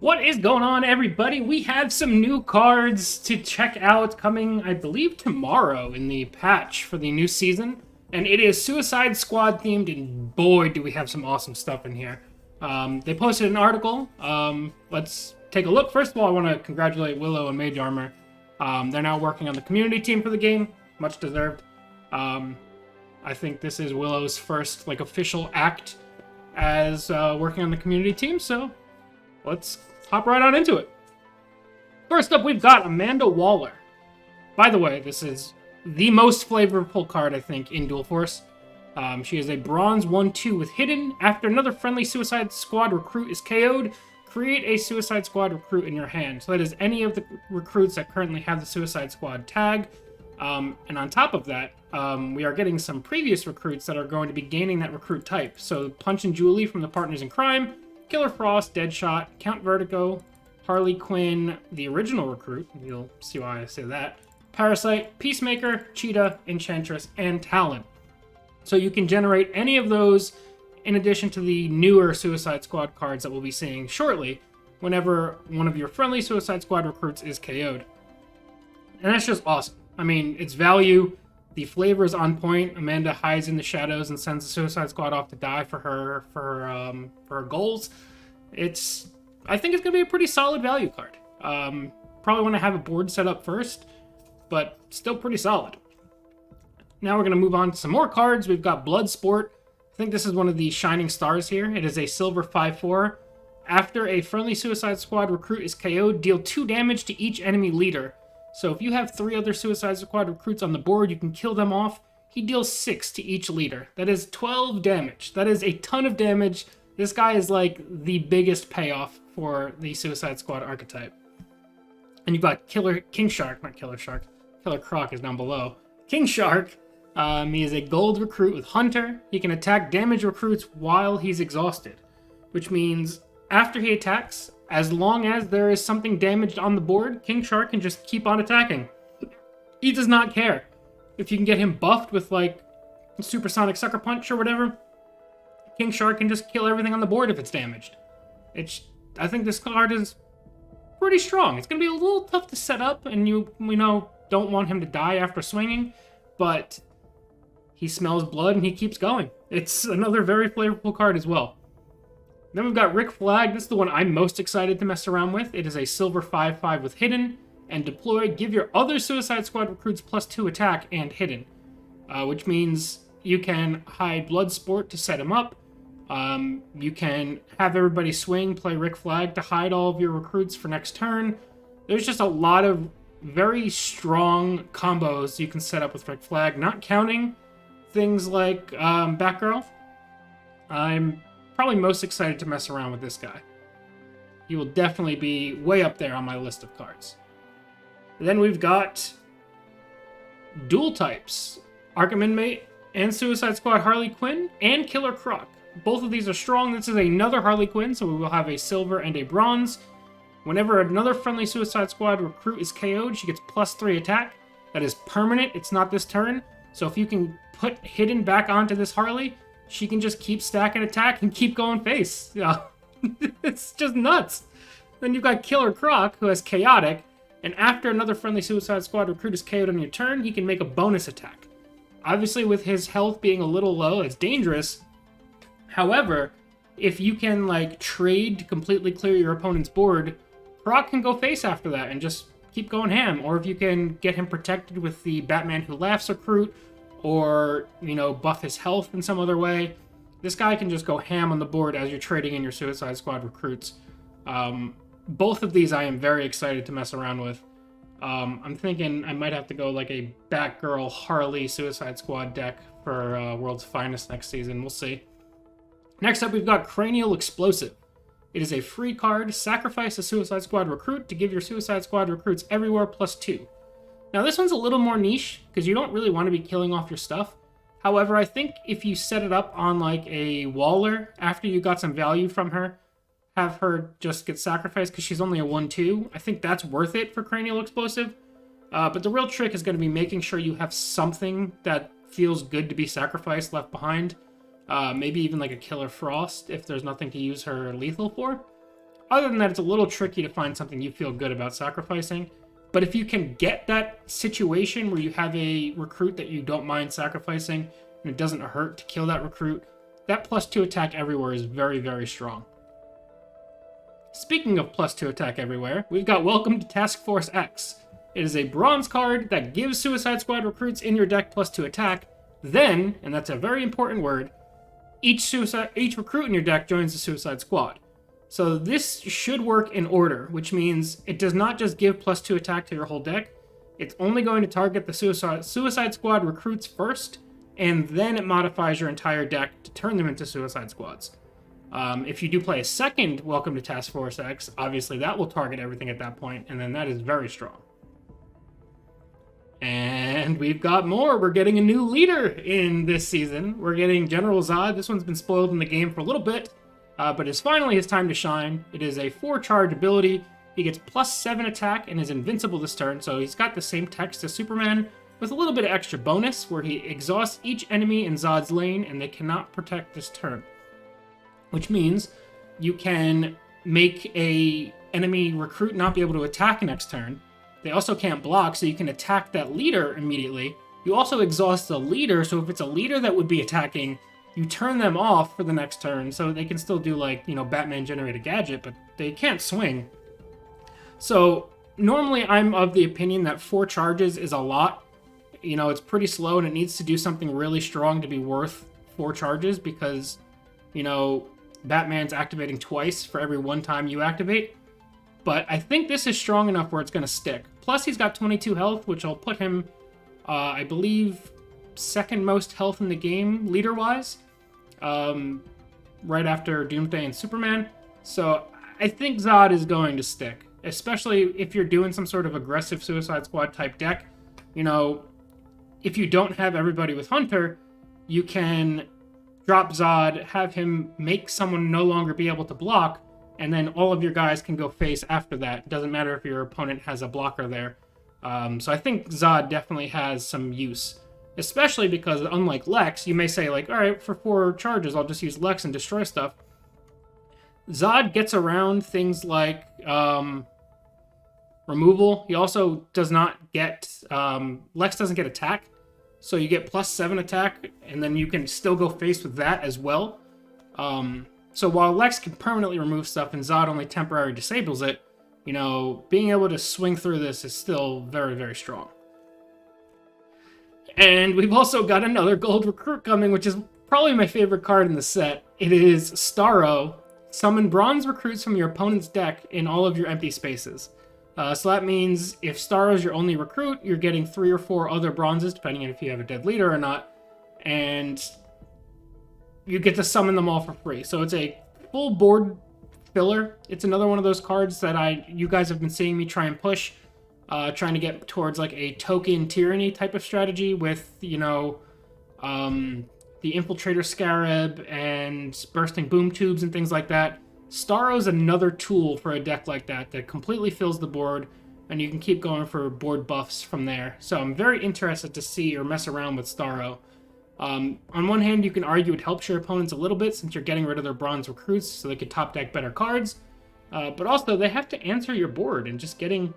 What is going on, everybody? We have some new cards to check out coming, I believe, tomorrow in the patch for the new season. And it is Suicide Squad themed, and boy, do we have some awesome stuff in here. They posted an article. Let's take a look. First of all, I want to congratulate Willow and Mage Armor. They're now working on the community team for the game. Much deserved. I think this is Willow's first official act as working on the community team, so let's hop right on into it. First up, we've got Amanda Waller. By the way, this is the most flavorful card, I think, in Dual Force. She is a bronze 1/2 with Hidden. After another friendly Suicide Squad recruit is KO'd, create a Suicide Squad recruit in your hand. So that is any of the recruits that currently have the Suicide Squad tag. And on top of that, we are getting some previous recruits that are going to be gaining that recruit type. So Punch and Julie from the Partners in Crime, Killer Frost, Deadshot, Count Vertigo, Harley Quinn, the original recruit, you'll see why I say that, Parasite, Peacemaker, Cheetah, Enchantress, and Talon. So you can generate any of those in addition to the newer Suicide Squad cards that we'll be seeing shortly whenever one of your friendly Suicide Squad recruits is KO'd. And that's just awesome. I mean, it's value. The flavor is on point. Amanda hides in the shadows and sends the Suicide Squad off to die for her goals. I think it's gonna be a pretty solid value card. Probably want to have a board set up first, but still pretty solid. Now we're gonna move on to some more cards. We've got Bloodsport. I think this is one of the shining stars here. It is a silver 5/4. After a friendly Suicide Squad recruit is KO'd, deal 2 damage to each enemy leader. So if you have 3 other Suicide Squad recruits on the board, you can kill them off. He deals 6 to each leader. That is 12 damage. That is a ton of damage. This guy is like the biggest payoff for the Suicide Squad archetype. And you've got Killer Croc is down below. King Shark, he is a gold recruit with Hunter. He can attack damage recruits while he's exhausted, which means after he attacks, as long as there is something damaged on the board, King Shark can just keep on attacking. He does not care. If you can get him buffed with, Supersonic Sucker Punch or whatever, King Shark can just kill everything on the board if it's damaged. I think this card is pretty strong. It's going to be a little tough to set up, and you don't want him to die after swinging, but he smells blood and he keeps going. It's another very flavorful card as well. Then we've got Rick Flag. This is the one I'm most excited to mess around with. It is a silver 5/5 with Hidden. And deploy, give your other Suicide Squad recruits +2 attack and Hidden. Which means you can hide Bloodsport to set him up. You can have everybody swing, play Rick Flag to hide all of your recruits for next turn. There's just a lot of very strong combos you can set up with Rick Flag, not counting things like Batgirl. I'm probably most excited to mess around with this guy. He will definitely be way up there on my list of cards. Then we've got dual types. Arkham Inmate and Suicide Squad Harley Quinn and Killer Croc. Both of these are strong. This is another Harley Quinn, so we will have a silver and a bronze. Whenever another friendly Suicide Squad recruit is KO'd, she gets +3 attack. That is permanent. It's not this turn. So if you can put Hidden back onto this Harley, she can just keep stacking attack and keep going face. Yeah. It's just nuts. Then you've got Killer Croc, who has Chaotic, and after another friendly Suicide Squad recruit is KO'd on your turn, he can make a bonus attack. Obviously, with his health being a little low, it's dangerous. However, if you can, trade to completely clear your opponent's board, Croc can go face after that and just keep going ham. Or if you can get him protected with the Batman Who Laughs recruit, or, buff his health in some other way, this guy can just go ham on the board as you're trading in your Suicide Squad recruits. Both of these I am very excited to mess around with. I'm thinking I might have to go a Batgirl Harley Suicide Squad deck for World's Finest next season. We'll see. Next up, we've got Cranial Explosive. It is a free card. Sacrifice a Suicide Squad recruit to give your Suicide Squad recruits everywhere +2. Now, this one's a little more niche, because you don't really want to be killing off your stuff. However, I think if you set it up on, a Waller, after you got some value from her, have her just get sacrificed, because she's only a 1/2, I think that's worth it for Cranial Explosive. But the real trick is going to be making sure you have something that feels good to be sacrificed left behind. Maybe even a Killer Frost, if there's nothing to use her lethal for. Other than that, it's a little tricky to find something you feel good about sacrificing. But if you can get that situation where you have a recruit that you don't mind sacrificing, and it doesn't hurt to kill that recruit, that +2 attack everywhere is very, very strong. Speaking of +2 attack everywhere, we've got Welcome to Task Force X. It is a bronze card that gives Suicide Squad recruits in your deck +2 attack. Then, and that's a very important word, each recruit in your deck joins the Suicide Squad. So this should work in order, which means it does not just give +2 attack to your whole deck. It's only going to target the Suicide Squad recruits first, and then it modifies your entire deck to turn them into Suicide Squads. If you do play a second Welcome to Task Force X, obviously that will target everything at that point, and then that is very strong. And we've got more. We're getting a new leader in this season. We're getting General Zod. This one's been spoiled in the game for a little bit, but it's finally his time to shine. It is a 4-charge ability. He gets +7 attack and is invincible this turn, so he's got the same text as Superman, with a little bit of extra bonus, where he exhausts each enemy in Zod's lane, and they cannot protect this turn. Which means you can make a enemy recruit not be able to attack next turn. They also can't block, so you can attack that leader immediately. You also exhaust the leader, so if it's a leader that would be attacking, you turn them off for the next turn, so they can still do, like, you know, Batman generate a gadget, but they can't swing. So normally I'm of the opinion that 4 charges is a lot. You know, it's pretty slow, and it needs to do something really strong to be worth 4 charges, because, you know, Batman's activating twice for every 1 time you activate. But I think this is strong enough where it's going to stick. Plus, he's got 22 health, which will put him, I believe, second most health in the game, leader-wise, right after Doomsday and Superman. So I think Zod is going to stick, especially if you're doing some sort of aggressive Suicide Squad type deck. You know, if you don't have everybody with Hunter, you can drop Zod, have him make someone no longer be able to block, and then all of your guys can go face after that. It doesn't matter if your opponent has a blocker there. So I think Zod definitely has some use, especially because, unlike Lex, you may say, like, all right, for 4 charges, I'll just use Lex and destroy stuff. Zod gets around things like removal. He also does not get... Lex doesn't get attack, so you get +7 attack, and then you can still go face with that as well. So while Lex can permanently remove stuff and Zod only temporarily disables it, you know, being able to swing through this is still very, very strong. And we've also got another gold recruit coming, which is probably my favorite card in the set. It is Starro. Summon bronze recruits from your opponent's deck in all of your empty spaces. So that means if Starro's your only recruit, you're getting 3 or 4 other bronzes, depending on if you have a dead leader or not. And you get to summon them all for free. So it's a full board filler. It's another one of those cards that you guys have been seeing me try and push, trying to get towards like a token tyranny type of strategy with, you know, the Infiltrator Scarab and Bursting Boom Tubes and things like that. Starro's another tool for a deck like that completely fills the board, and you can keep going for board buffs from there. So I'm very interested to see or mess around with Starro. On one hand, you can argue it helps your opponents a little bit since you're getting rid of their bronze recruits so they can top deck better cards. But also, they have to answer your board, and just getting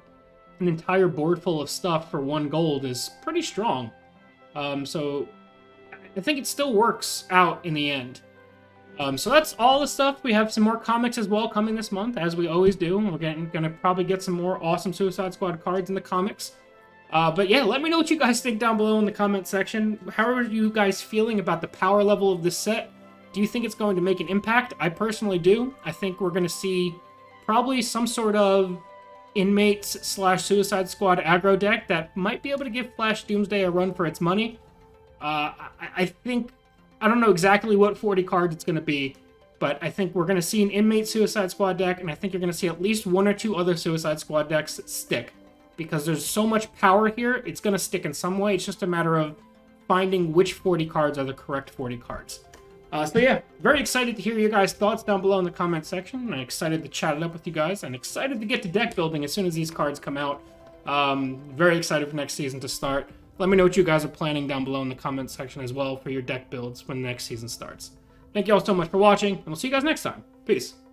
an entire board full of stuff for 1 gold is pretty strong. So I think it still works out in the end. So that's all the stuff. We have some more comics as well coming this month, as we always do. We're going to probably get some more awesome Suicide Squad cards in the comics. But yeah, let me know what you guys think down below in the comment section. How are you guys feeling about the power level of this set? Do you think it's going to make an impact? I personally do. I think we're going to see probably some sort of Inmates/Suicide Squad aggro deck that might be able to give Flash Doomsday a run for its money. I think, I don't know exactly what 40 cards it's going to be, but I think we're going to see an Inmate Suicide Squad deck, and I think you're going to see at least 1 or 2 other Suicide Squad decks stick. Because there's so much power here, it's going to stick in some way. It's just a matter of finding which 40 cards are the correct 40 cards. So yeah, very excited to hear your guys' thoughts down below in the comment section. I'm excited to chat it up with you guys. I'm excited to get to deck building as soon as these cards come out. Very excited for next season to start. Let me know what you guys are planning down below in the comment section as well for your deck builds when the next season starts. Thank you all so much for watching, and we'll see you guys next time. Peace.